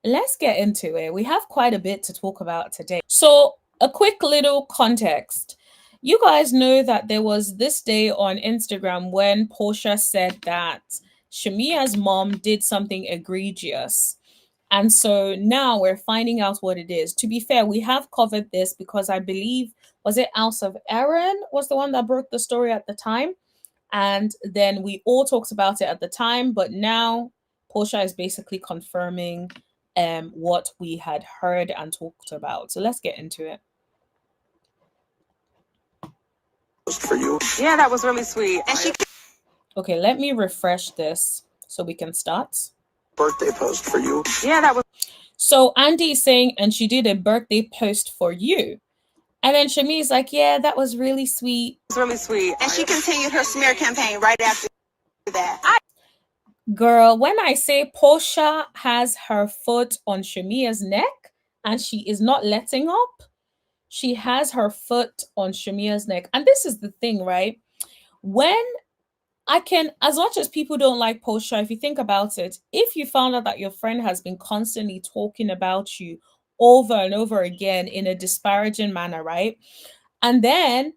let's get into it. We have quite a bit to talk about today. So, a quick little context. You guys know that there was this day on Instagram when Porsha said that Shamea's mom did something egregious. And so now we're finding out what it is. To be fair, we have covered this because I believe, was it House of Aaron was the one that broke the story at the time? And then we all talked about it at the time, but now Portia is basically confirming what we had heard and talked about. So let's get into it. For you. Yeah, that was really sweet. And she Okay, let me refresh this so we can start. birthday post for you. Yeah, that was So Andy is saying, and she did a birthday post for you. And then Shami's like, yeah, that was really sweet. It was really sweet. And she continued her smear campaign right after that. Girl, when I say Portia has her foot on Shamia's neck and she is not letting up, she has her foot on Shamia's neck. And this is the thing, right? When I can, as much as people don't like Portia, if you think about it, if you found out that your friend has been constantly talking about you over and over again in a disparaging manner, right? And then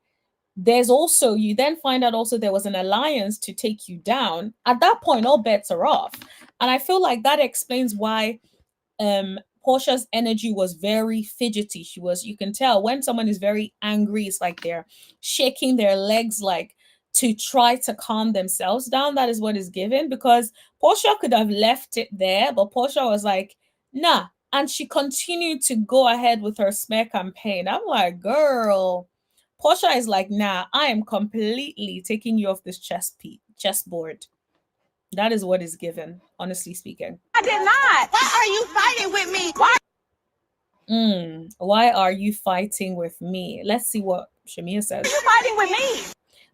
there's also, you then find out also there was an alliance to take you down. At that point, all bets are off. And I feel like that explains why Portia's energy was very fidgety. She was, you can tell when someone is very angry, it's like they're shaking their legs like to try to calm themselves down. That is what is given, because Portia could have left it there, but Portia was like, nah. And she continued to go ahead with her smear campaign. I'm like, girl, Portia is like, nah, I am completely taking you off this chessboard. That is what is given, honestly speaking. I did not. Why are you fighting with me? Why? Why are you fighting with me? Let's see what Shamea says. Are you fighting with me?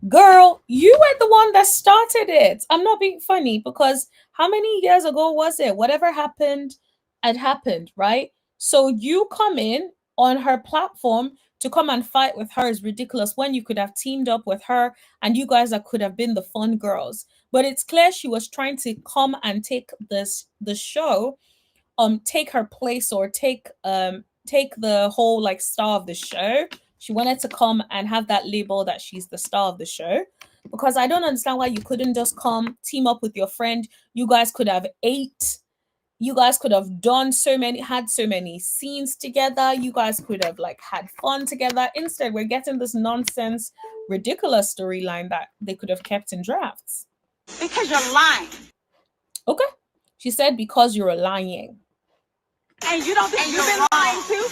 Girl, you were the one that started it. I'm not being funny, because how many years ago was it? Whatever happened, had happened, right? So you come in on her platform to come and fight with her is ridiculous, when you could have teamed up with her and you guys that could have been the fun girls. But it's clear she was trying to come and take the show, take her place, or take the whole like star of the show. She wanted to come and have that label that she's the star of the show. Because I don't understand why you couldn't just come team up with your friend. You guys could have ate. You guys could have had so many scenes together. You guys could have like had fun together. Instead, we're getting this nonsense, ridiculous storyline that they could have kept in drafts. Because you're lying. Okay. She said, because you're lying. And you don't think you've been lying too?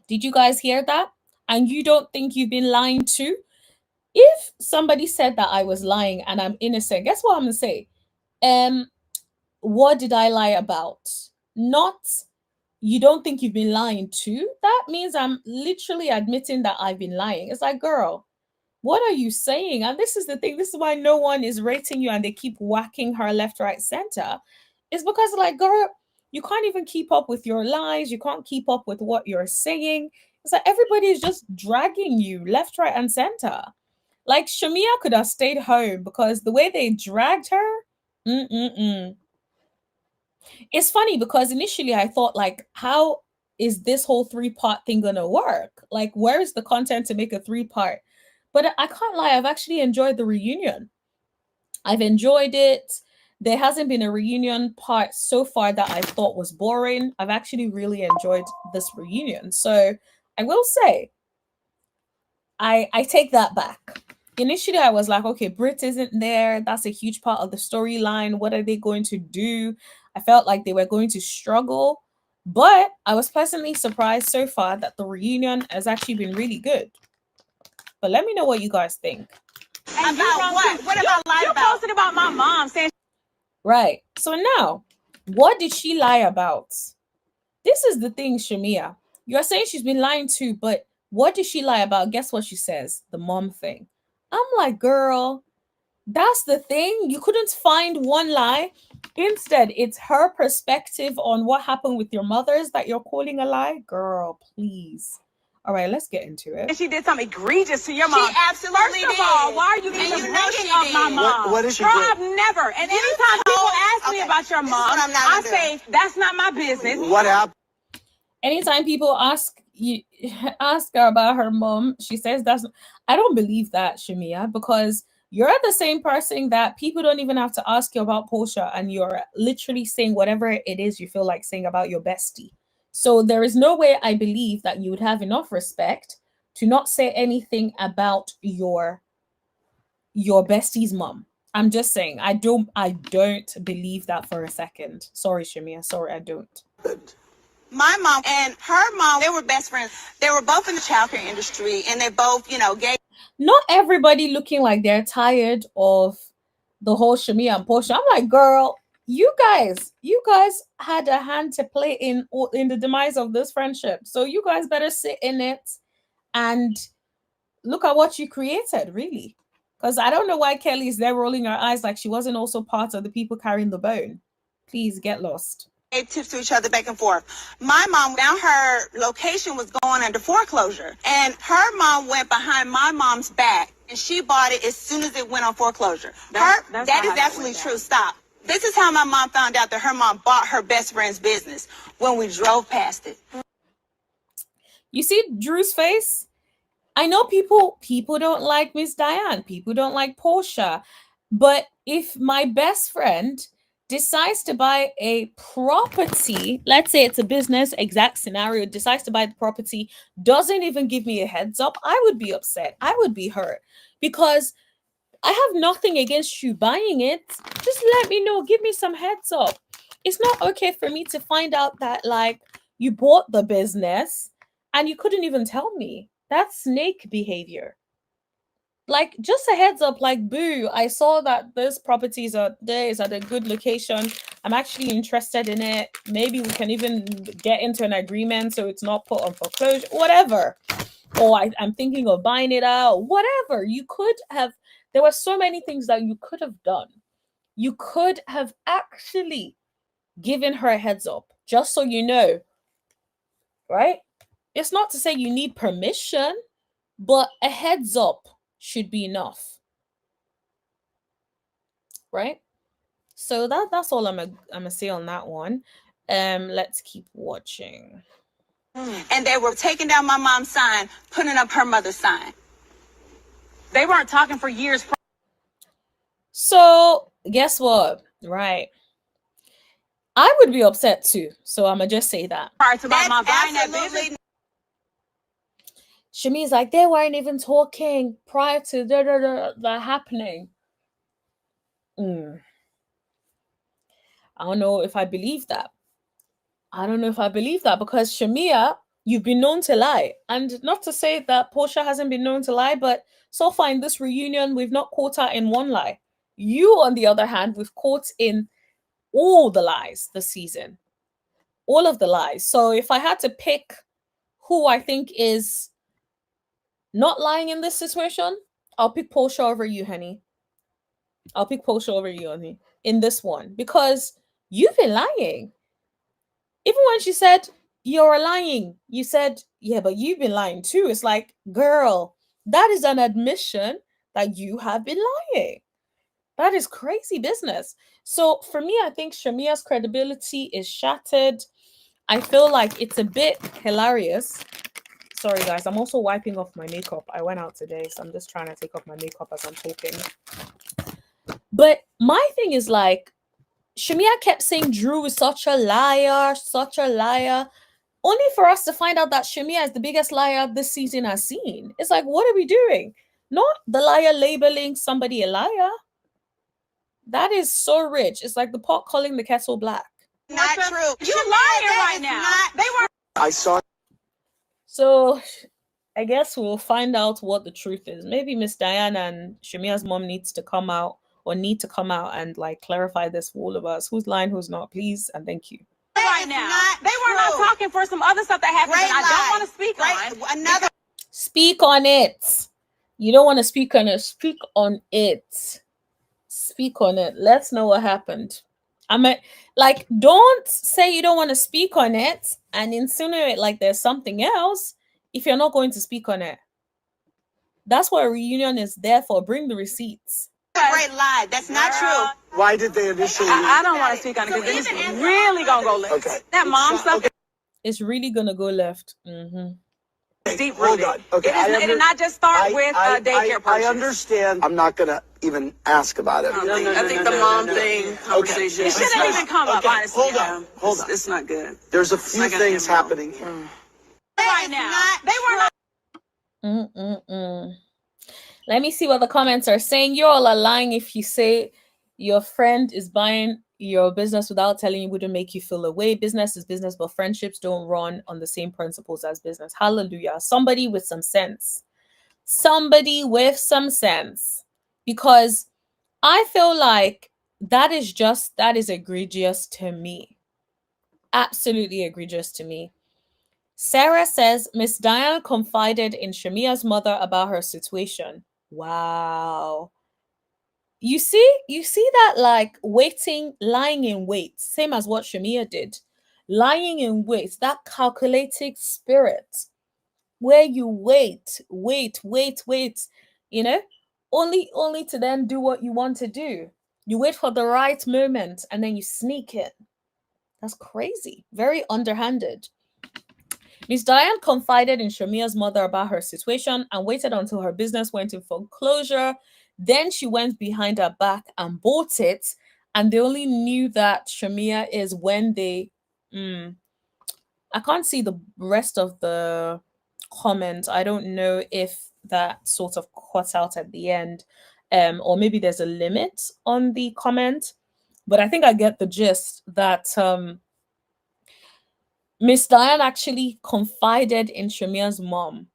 Did you guys hear that? And you don't think you've been lying too? If somebody said that I was lying and I'm innocent, guess what I'm gonna say? What did I lie about? Not, you don't think you've been lying too? That means I'm literally admitting that I've been lying. It's like, girl, what are you saying? And this is the thing. This is why no one is rating you and they keep whacking her left, right, center. It's because, like, girl, you can't even keep up with your lies. You can't keep up with what you're saying. It's like everybody is just dragging you left, right, and center. Like, Shamea could have stayed home because the way they dragged her, It's funny because initially I thought, like, how is this whole 3-part thing gonna work? Like, where is the content to make a 3-part? But I can't lie, I've actually enjoyed the reunion. I've enjoyed it. There hasn't been a reunion part so far that I thought was boring. I've actually really enjoyed this reunion. So I will say, I take that back. Initially, I was like, okay, Brit isn't there. That's a huge part of the storyline. What are they going to do? I felt like they were going to struggle. But I was pleasantly surprised so far that the reunion has actually been really good. But let me know what you guys think. And about what? What about lied about? You posted about my mom saying. Right. So now, what did she lie about? This is the thing, Shamea. You're saying she's been lying too, but what did she lie about? Guess what she says? The mom thing. I'm like, girl, that's the thing. You couldn't find one lie. Instead, it's her perspective on what happened with your mothers that you're calling a lie. Girl, please. All right, let's get into it. And she did something egregious to your mom. She absolutely First of all, did. why are you And even you know bringing she up did. my mom? What did she Girl, do? I've never. And You anytime people told- ask me okay, about your this is mom, what I'm not I gonna say, that's not my business. What happened? Anytime people ask you ask her about her mom, she says that's I don't believe that, Shamea, because you're the same person that people don't even have to ask you about Porsha, and you're literally saying whatever it is you feel like saying about your bestie. So there is no way I believe that you would have enough respect to not say anything about your bestie's mom. I'm just saying, I don't believe that for a second. Sorry, Shamea. Sorry, I don't. My mom and her mom, they were best friends. They were both in the childcare industry, and they both, gave. Not everybody looking like they're tired of the whole Shamea and Porsha. I'm like, girl, you guys had a hand to play in the demise of this friendship. So you guys better sit in it and look at what you created, really. Because I don't know why Kelly's there rolling her eyes like she wasn't also part of the people carrying the bone. Please get lost. Gave tips to each other back and forth. My mom, now her location was going under foreclosure, and her mom went behind my mom's back, and she bought it as soon as it went on foreclosure. That is absolutely true. Stop. This is how my mom found out that her mom bought her best friend's business when we drove past it. You see Drew's face? I know people don't like Miss Diane, people don't like Porsha, but if my best friend decides to buy a property, let's say it's a business exact scenario, decides to buy the property, doesn't even give me a heads up, I would be upset. I would be hurt because I have nothing against you buying it. Just let me know, give me some heads up. It's not okay for me to find out that like you bought the business and you couldn't even tell me. That's snake behavior. Like just a heads up, like boo, I saw that this property is at a good location. I'm actually interested in it. Maybe we can even get into an agreement so it's not put on foreclosure, whatever. Or I'm thinking of buying it out, whatever. You could have, there were so many things that you could have done. You could have actually given her a heads up, just so you know, right? It's not to say you need permission, but a heads up should be enough, right? So that's all I'm gonna say on that one. Let's keep watching. And they were taking down my mom's sign, putting up her mother's sign. They weren't talking for years. So guess what? Right. I would be upset too. So I'm gonna just say that. Prior to my That's mom buying that absolutely business. Shami's like, they weren't even talking prior to that happening. I don't know if I believe that. I don't know if I believe that because Shamea, you've been known to lie. And not to say that Porsha hasn't been known to lie, but so far in this reunion, we've not caught her in one lie. You, on the other hand, we've caught in all the lies this season. All of the lies. So if I had to pick who I think is not lying in this situation, I'll pick Porsha over you, honey. I'll pick Porsha over you, honey, in this one. Because you've been lying. Even when she said, you're lying, you said, yeah, but you've been lying too. It's like, girl, that is an admission that you have been lying. That is crazy business. So for me, I think Shamea's credibility is shattered. I feel like it's a bit hilarious. Sorry, guys. I'm also wiping off my makeup. I went out today, so I'm just trying to take off my makeup as I'm talking. But my thing is like, Shamea kept saying Drew is such a liar, only for us to find out that Shamea is the biggest liar this season has seen. It's like, what are we doing? Not the liar labeling somebody a liar. That is so rich. It's like the pot calling the kettle black. not true. You Shamea, lying that right is now. not They were. I saw. So I guess we'll find out what the truth is. Maybe Miss Diana and Shamea's mom need to come out and like clarify this for all of us. Who's lying, who's not, please, and thank you. Right is now. not They were not true. talking for some other stuff that happened Great that I don't lie. want to speak Great. on. Another Speak on it. You don't want to speak on it. Speak on it. Speak on it. Let's know what happened. Like, don't say you don't want to speak on it and insinuate like there's something else. if you're not going to speak on it? That's what a reunion is there for. Bring the receipts. A great lie. That's not true. Why did they initially? I don't want to speak on it because then it's really gonna go left. Okay. That mom stuff It's really gonna go left. is deep Hold rooted. on. Okay, It did not just start with daycare purchase. I understand. I'm not gonna even ask about it. I think the mom thing conversation. It shouldn't even come up, honestly. Hold on. It's not good. There's a few not gonna things end well. happening here. Right now, they were not. Let me see what the comments are saying. You all are lying if you say your friend is buying your business without telling you wouldn't make you feel away. Business is business, but friendships don't run on the same principles as business. Hallelujah. Somebody with some sense. Somebody with some sense. Because I feel like that is egregious to me. Absolutely egregious to me. Sarah says, Miss Diane confided in Shamea's mother about her situation. Wow. You see that, like, lying in wait, same as what Shamea did. Lying in wait, that calculating spirit where you wait, you know, only to then do what you want to do. You wait for the right moment and then you sneak in. That's crazy. Very underhanded. Miss Diane confided in Shamea's mother about her situation and waited until her business went in foreclosure. Then she went behind her back and bought it. And they only knew that Shamea is when they... I can't see the rest of the comment. I don't know if that sort of cut out at the end. Or maybe there's a limit on the comment. But I think I get the gist that... Miss Diane actually confided in Shamea's mom.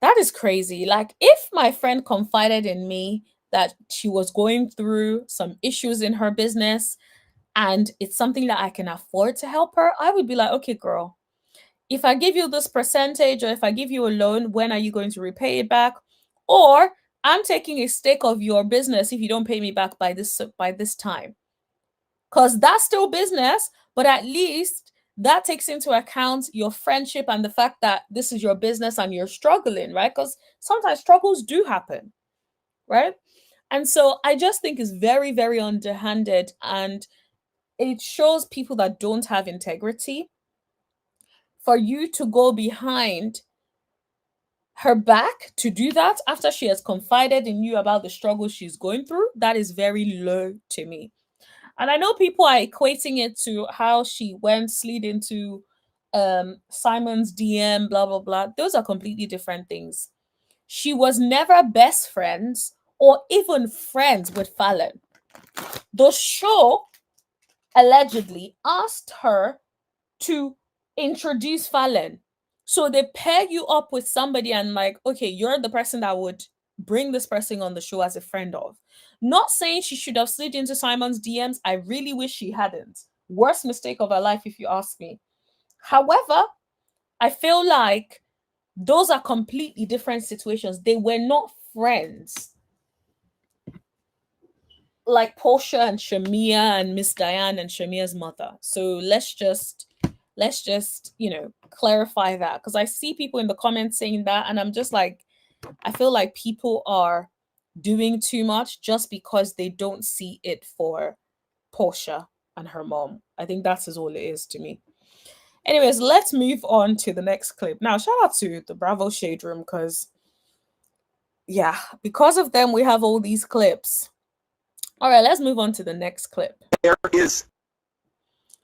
That is crazy. Like, if my friend confided in me that she was going through some issues in her business and it's something that I can afford to help her, I would be like, okay, girl, if I give you this percentage or if I give you a loan, when are you going to repay it back? Or I'm taking a stake of your business if you don't pay me back by this time. Because that's still business, but at least that takes into account your friendship and the fact that this is your business and you're struggling, right? Because sometimes struggles do happen, right? And so I just think it's very, very underhanded, and it shows people that don't have integrity. For you to go behind her back to do that after she has confided in you about the struggles she's going through, that is very low to me. And I know people are equating it to how she slid into Simon's DM, blah, blah, blah. Those are completely different things. She was never best friends or even friends with Fallon. The show allegedly asked her to introduce Fallon. So they pair you up with somebody and like, okay, you're the person that would bring this person on the show as a friend of. Not saying she should have slid into Simon's DMs. I really wish she hadn't. Worst mistake of her life, if you ask me. However, I feel like those are completely different situations. They were not friends. Like Porsha and Shamea and Miss Diane and Shamea's mother. So let's just, clarify that. Because I see people in the comments saying that, and I'm just like, I feel like people are doing too much just because they don't see it for Porsha and her mom. I think that's all it is to me. Anyways, let's move on to the next clip. Now, shout out to the Bravo Shade Room because, yeah, because of them, we have all these clips. All right, let's move on to the next clip. There is.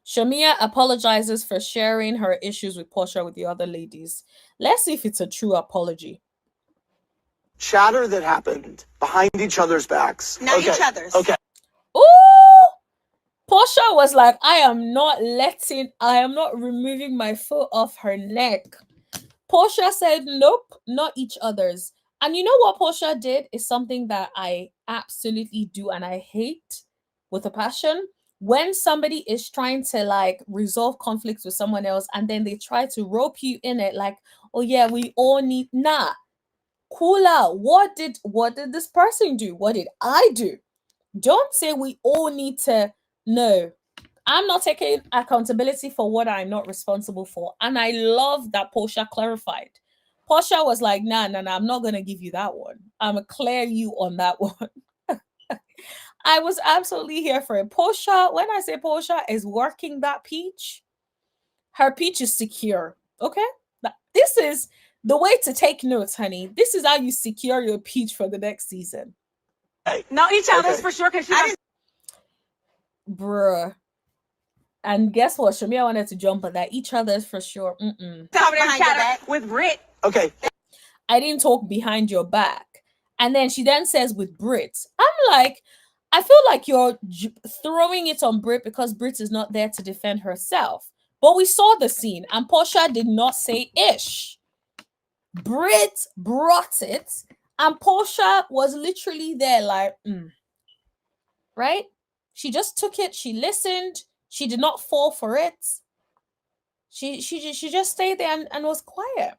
Shamea apologizes for sharing her issues with Porsha with the other ladies. Let's see if it's a true apology. Chatter that happened behind each other's backs. Not each other's. Okay. Ooh! Porsha was like, I am not removing my foot off her neck. Porsha said, nope, not each other's. And you know what Porsha did is something that I absolutely do and I hate with a passion. When somebody is trying to like resolve conflicts with someone else and then they try to rope you in it like, oh yeah, we all need, nah. Cool out. What did this person do? What did I do? Don't say we all need to. No, I'm not taking accountability for what I'm not responsible for. And I love that Porsha clarified. Porsha was like, nah, I'm not gonna give you that one. I'm gonna clear you on that one. I was absolutely here for it. Porsha, when I say Porsha is working that peach, her peach is secure. Okay? This is the way to take notes, honey. This is how you secure your peach for the next season. No, each other's for sure, because she Bruh. And guess what? Shamea wanted to jump on that. Each other's for sure. over there chatter with Brit. Okay. I didn't talk behind your back. And then she then says with Brit. I'm like, I feel like you're throwing it on Brit because Brit is not there to defend herself. But we saw the scene and Porsha did not say ish. Brit brought it and Porsha was literally there like, right? She just took it. She listened. She did not fall for it. She just stayed there and was quiet.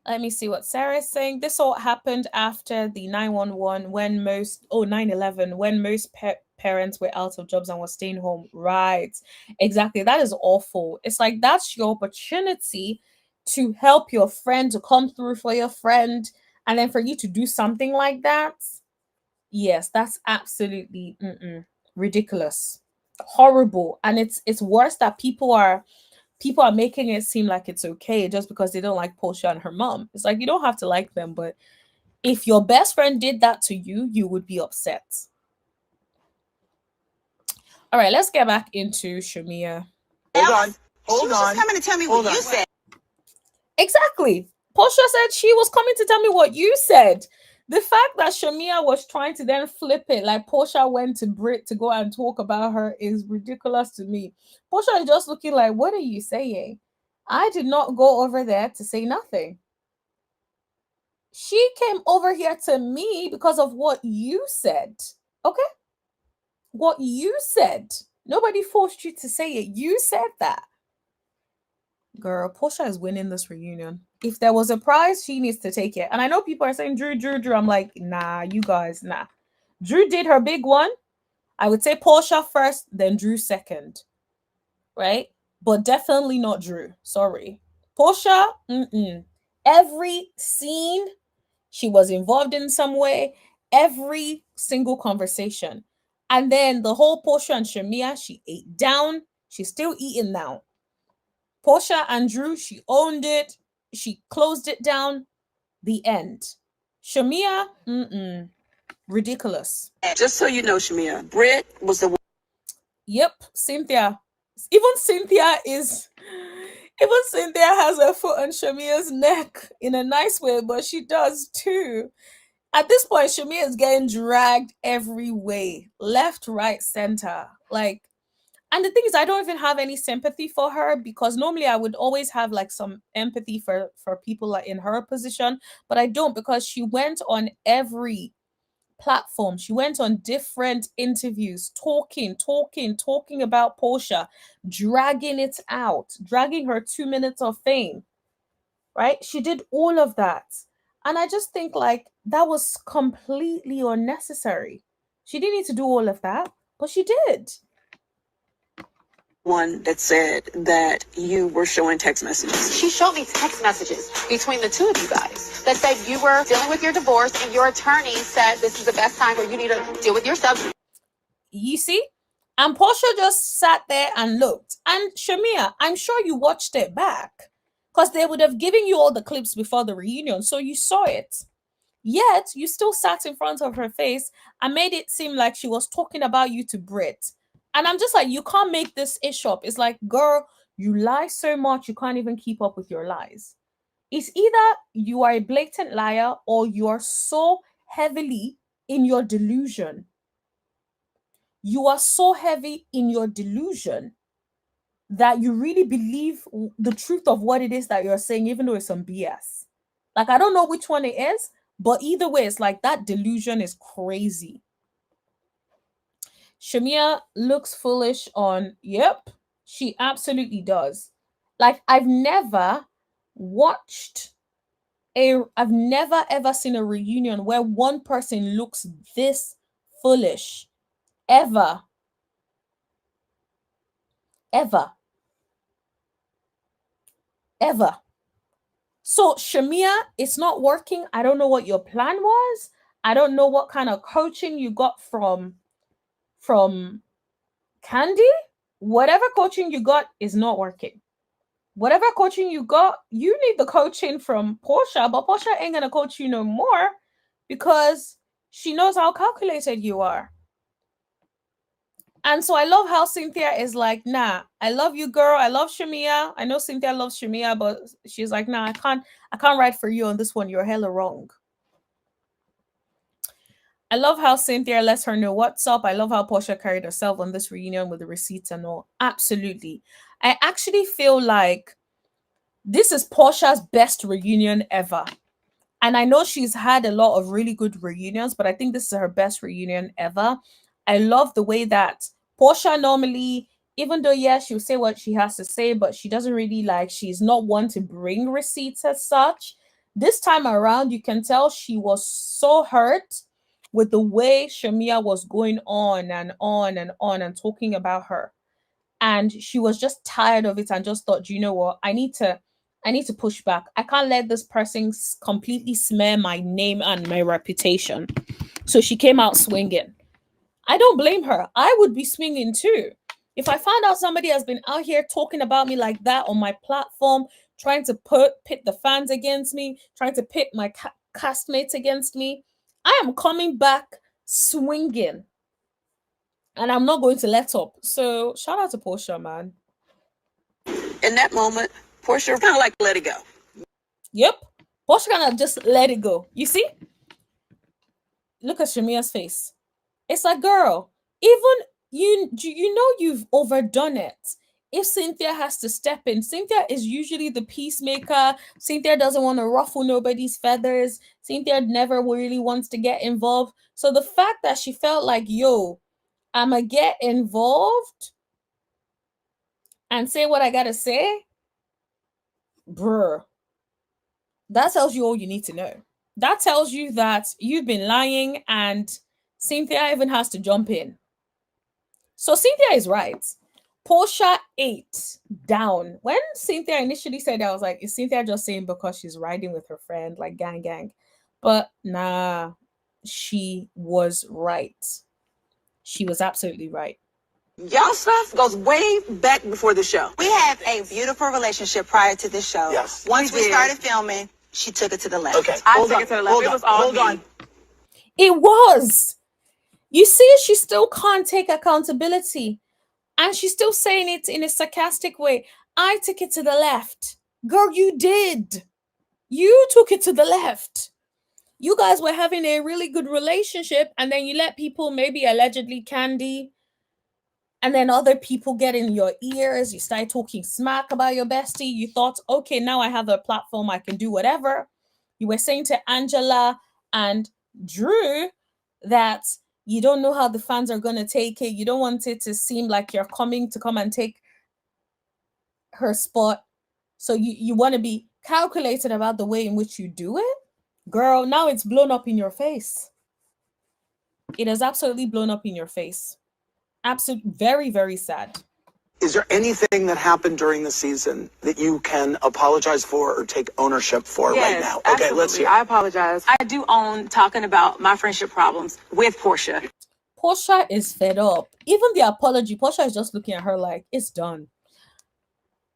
Let me see what Sarah is saying. This all happened after the 911 when 9/11 when most parents were out of jobs and were staying home. Right. Exactly. That is awful. It's like that's your opportunity to help your friend, to come through for your friend, and then for you to do something like that. Yes, that's absolutely ridiculous. Horrible. And it's worse that people are making it seem like it's okay just because they don't like Porsha and her mom. It's like you don't have to like them, but if your best friend did that to you, you would be upset. All right, let's get back into Shamea. Hold She was on. just coming to tell me what you said. Exactly. Porsha said she was coming to tell me what you said. The fact that Shamea was trying to then flip it, like Porsha went to Brit to go and talk about her, is ridiculous to me. Porsha is just looking like, what are you saying? I did not go over there to say nothing. She came over here to me because of what you said. Okay? What you said. Nobody forced you to say it. You said that. Girl, Porsha is winning this reunion. If there was a prize, she needs to take it. And I know people are saying Drew. I'm like, nah, you guys, nah. Drew did her big one. I would say Porsha first, then Drew second. Right? But definitely not Drew. Sorry. Porsha, every scene, she was involved in some way. Every single conversation. And then the whole Porsha and Shamea, she ate down. She's still eating now. Porsha and Drew, she owned it. She closed it down. The end. Shamea, ridiculous. Just so you know, Shamea, Brit was the one. Yep, Cynthia. Even Cynthia has her foot on Shamea's neck in a nice way, but she does too. At this point, Shamea is getting dragged every way, left, right, center. Like, and the thing is, I don't even have any sympathy for her because normally I would always have like some empathy for people like in her position, but I don't because she went on every platform. She went on different interviews, talking about Porsha, dragging it out, dragging her 2 minutes of fame. Right? She did all of that. And I just think like that was completely unnecessary. She didn't need to do all of that, but she did. One that said that you were showing text messages. She showed me text messages between the two of you guys that said you were dealing with your divorce and your attorney said this is the best time where you need to deal with yourself. You see? And Porsha just sat there and looked. And Shamea, I'm sure you watched it back because they would have given you all the clips before the reunion, so you saw it. Yet, you still sat in front of her face and made it seem like she was talking about you to Brit. And I'm just like, you can't make this ish up. It's like, girl, you lie so much, you can't even keep up with your lies. It's either you are a blatant liar or you are so heavily in your delusion. You are so heavy in your delusion that you really believe the truth of what it is that you're saying, even though it's some BS. Like, I don't know which one it is, but either way, it's like that delusion is crazy. Shamea looks foolish on, yep, she absolutely does. Like, I've never ever seen a reunion where one person looks this foolish. Ever. ever. So Shamea, it's not working. I don't know what your plan was. I don't know what kind of coaching you got from Candy. Whatever coaching you got is not working. Whatever coaching you got, you need the coaching from Porsha, but Porsha ain't gonna coach you no more because she knows how calculated you are. And so I love how Cynthia is like, nah, I love you, girl. I love Shamea. I know Cynthia loves Shamea, but she's like, nah, I can't ride for you on this one. You're hella wrong. I love how Cynthia lets her know what's up. I love how Porsha carried herself on this reunion with the receipts and all. Absolutely. I actually feel like this is Porsha's best reunion ever. And I know she's had a lot of really good reunions, but I think this is her best reunion ever. I love the way that Porsha normally, even though, yeah, she'll say what she has to say, but she doesn't really like, she's not one to bring receipts as such. This time around, you can tell she was so hurt with the way Shamea was going on and on and on and talking about her. And she was just tired of it and just thought, you know what, I need to push back. I can't let this person completely smear my name and my reputation. So she came out swinging. I don't blame her. I would be swinging too. If I found out somebody has been out here talking about me like that on my platform, trying to pit the fans against me, trying to pit my castmates against me, I am coming back swinging. And I'm not going to let up. So shout out to Porsha, man. In that moment, Porsha kind of like let it go. Yep. Porsha kind of just let it go. You see? Look at Shamea's face. It's like, girl, even you know you've overdone it. If Cynthia has to step in, Cynthia is usually the peacemaker. Cynthia doesn't want to ruffle nobody's feathers. Cynthia never really wants to get involved. So the fact that she felt like, yo, I'ma get involved and say what I gotta say, bruh, that tells you all you need to know. That tells you that you've been lying and Cynthia even has to jump in. So Cynthia is right. Porsha ate down. When Cynthia initially said that, I was like, is Cynthia just saying because she's riding with her friend, like gang? But nah, she was right. She was absolutely right. Y'all stuff goes way back before the show. We had a beautiful relationship prior to this show. Yes. Once we did. started filming, she took it to the left. Okay. I hold took on, it to the left. hold It on, was all hold me. on. It was. You see, she still can't take accountability. And she's still saying it in a sarcastic way. I took it to the left. Girl, you did. You took it to the left. You guys were having a really good relationship, and then you let people, maybe allegedly Candy, and then other people get in your ears. You start talking smack about your bestie. You thought, okay, now I have a platform, I can do whatever. You were saying to Angela and Drew that you don't know how the fans are going to take it. You don't want it to seem like you're coming to come and take her spot. So you want to be calculated about the way in which you do it. Girl, now it's blown up in your face. It has absolutely blown up in your face. Absolutely, very, very sad. Is there anything that happened during the season that you can apologize for or take ownership for right now? Okay, Absolutely. let's hear. I apologize. I do own talking about my friendship problems with Porsha. Porsha is fed up. Even the apology, Porsha is just looking at her like, it's done.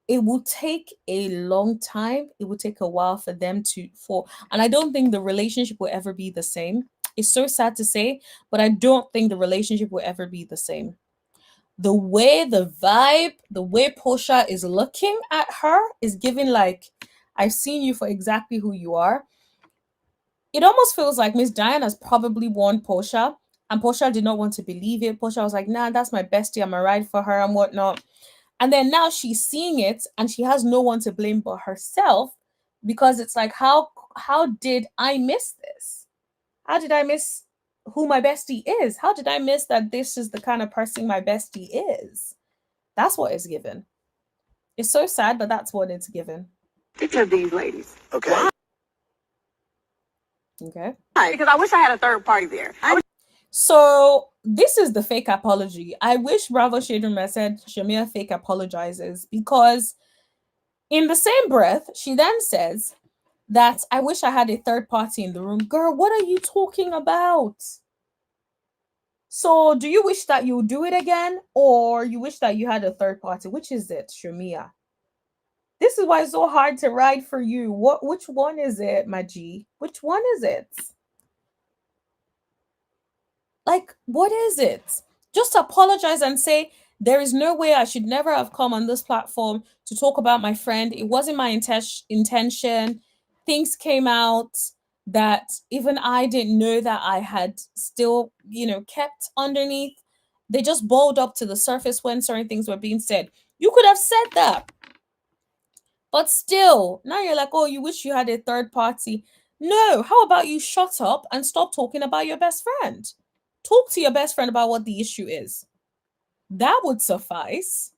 It will take a long time. It will take a while for them and I don't think the relationship will ever be the same. It's so sad to say, but I don't think the relationship will ever be the same. The way, the vibe, the way Porsha is looking at her is giving like, I've seen you for exactly who you are. It almost feels like Miss Diana's probably warned Porsha, and Porsha did not want to believe it. Porsha was like, nah, that's my bestie. I'm a ride for her and whatnot. And then now she's seeing it and she has no one to blame but herself, because it's like, how did I miss this? How did I miss who my bestie is? How did I miss that this is the kind of person my bestie is? That's what it's given. It's so sad, but that's what it's given. Picture these ladies. Okay. Why? Okay. Because I wish I had a third party there. So this is the fake apology. I wish Bravo Shade Room had said Shamea fake apologizes, because In the same breath, she then says that I wish I had a third party in the room. Girl, what are you talking about? So, do you wish that you would do it again, or you wish that you had a third party? Which is it, Shamea? This is why it's so hard to ride for you. Which one is it, my G? Which one is it? Like, what is it? Just apologize and say, there is no way, I should never have come on this platform to talk about my friend. It wasn't my intention. Things came out that even I didn't know that I had still, kept underneath. They just balled up to the surface when certain things were being said. You could have said that. But still, now you're like, oh, you wish you had a third party. No, how about you shut up and stop talking about your best friend? Talk to your best friend about what the issue is. That would suffice.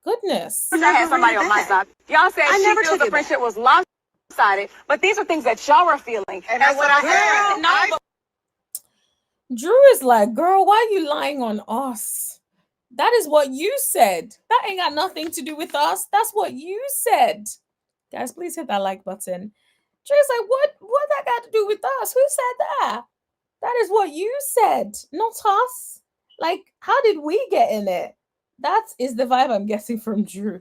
Goodness. I had somebody on my side. Y'all said she feels the friendship was lopsided, but these are things that y'all were feeling. And that's what I said. No, Drew is like, girl, why are you lying on us? That is what you said. That ain't got nothing to do with us. That's what you said. Guys, please hit that like button. Drew's like, what that got to do with us? Who said that? That is what you said, not us. Like, how did we get in it? That is the vibe I'm getting from Drew.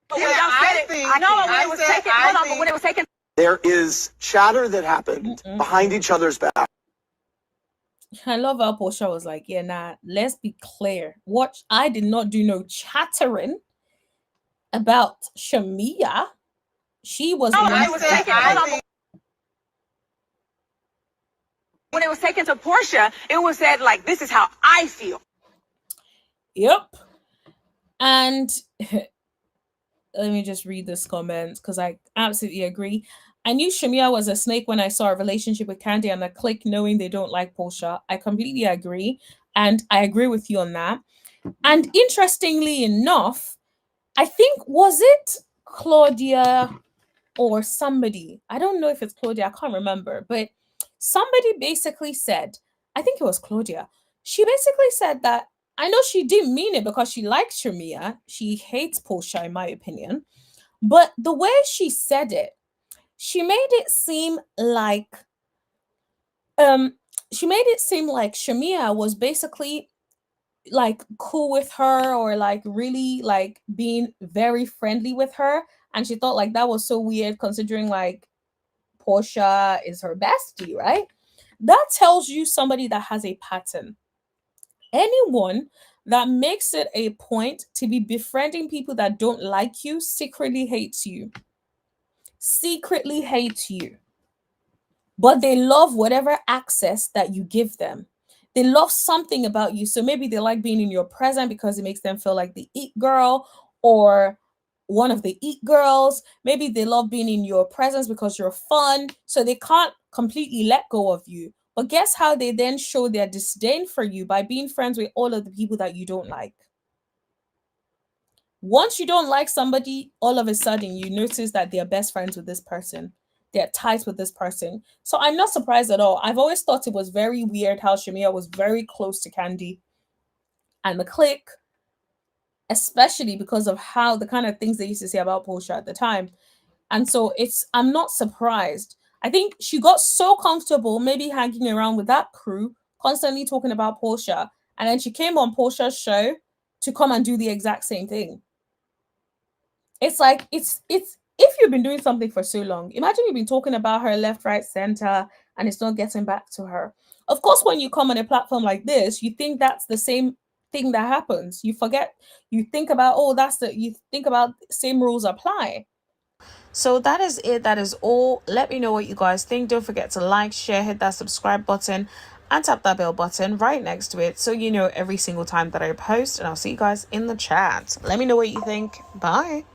but when y'all said it, no, but when it was taken, hold on, but when it was taken, There is chatter that happened behind each other's back. I love how Porsha was like, yeah, nah, let's be clear. What I did not do no chattering about Shamea. She was no, when it was taken, hold on, but when it was taken to Porsha, it was said like, this is how I feel. Yep. And let me just read this comment because I absolutely agree. I knew Shamea was a snake when I saw a relationship with Candy and a clique knowing they don't like Porsha. I completely agree. And I agree with you on that. And interestingly enough, I think, was it Claudia or somebody? I don't know if it's Claudia. I can't remember. But somebody basically said, I think it was Claudia. She basically said that, I know she didn't mean it because she likes Shamea. She hates Porsha, in my opinion. But the way she said it, she made it seem like Shamea was basically like cool with her, or like really like being very friendly with her, and she thought like that was so weird considering like Porsha is her bestie, right? That tells you somebody that has a pattern. Anyone that makes it a point to be befriending people that don't like you secretly hates you. Secretly hates you. But they love whatever access that you give them. They love something about you. So maybe they like being in your presence because it makes them feel like the it girl or one of the it girls. Maybe they love being in your presence because you're fun. So they can't completely let go of you. But guess how they then show their disdain for you? By being friends with all of the people that you don't like. Once you don't like somebody, all of a sudden you notice that they're best friends with this person. They're tight with this person. So I'm not surprised at all. I've always thought it was very weird how Shamea was very close to Candy and the clique, especially because of how the kind of things they used to say about Porsha at the time. And so I'm not surprised. I think she got so comfortable maybe hanging around with that crew, constantly talking about Porsha. And then she came on Porsha's show to come and do the exact same thing. It's like, it's if you've been doing something for so long, imagine you've been talking about her left, right, center, and it's not getting back to her. Of course, when you come on a platform like this, you think that's the same thing that happens. You forget, you think about, you think about same rules apply. So that is it. That is all. Let me know what you guys think. Don't forget to like, share, hit that subscribe button, and tap that bell button right next to it so you know every single time that I post. And I'll see you guys in the chat. Let me know what you think. Bye.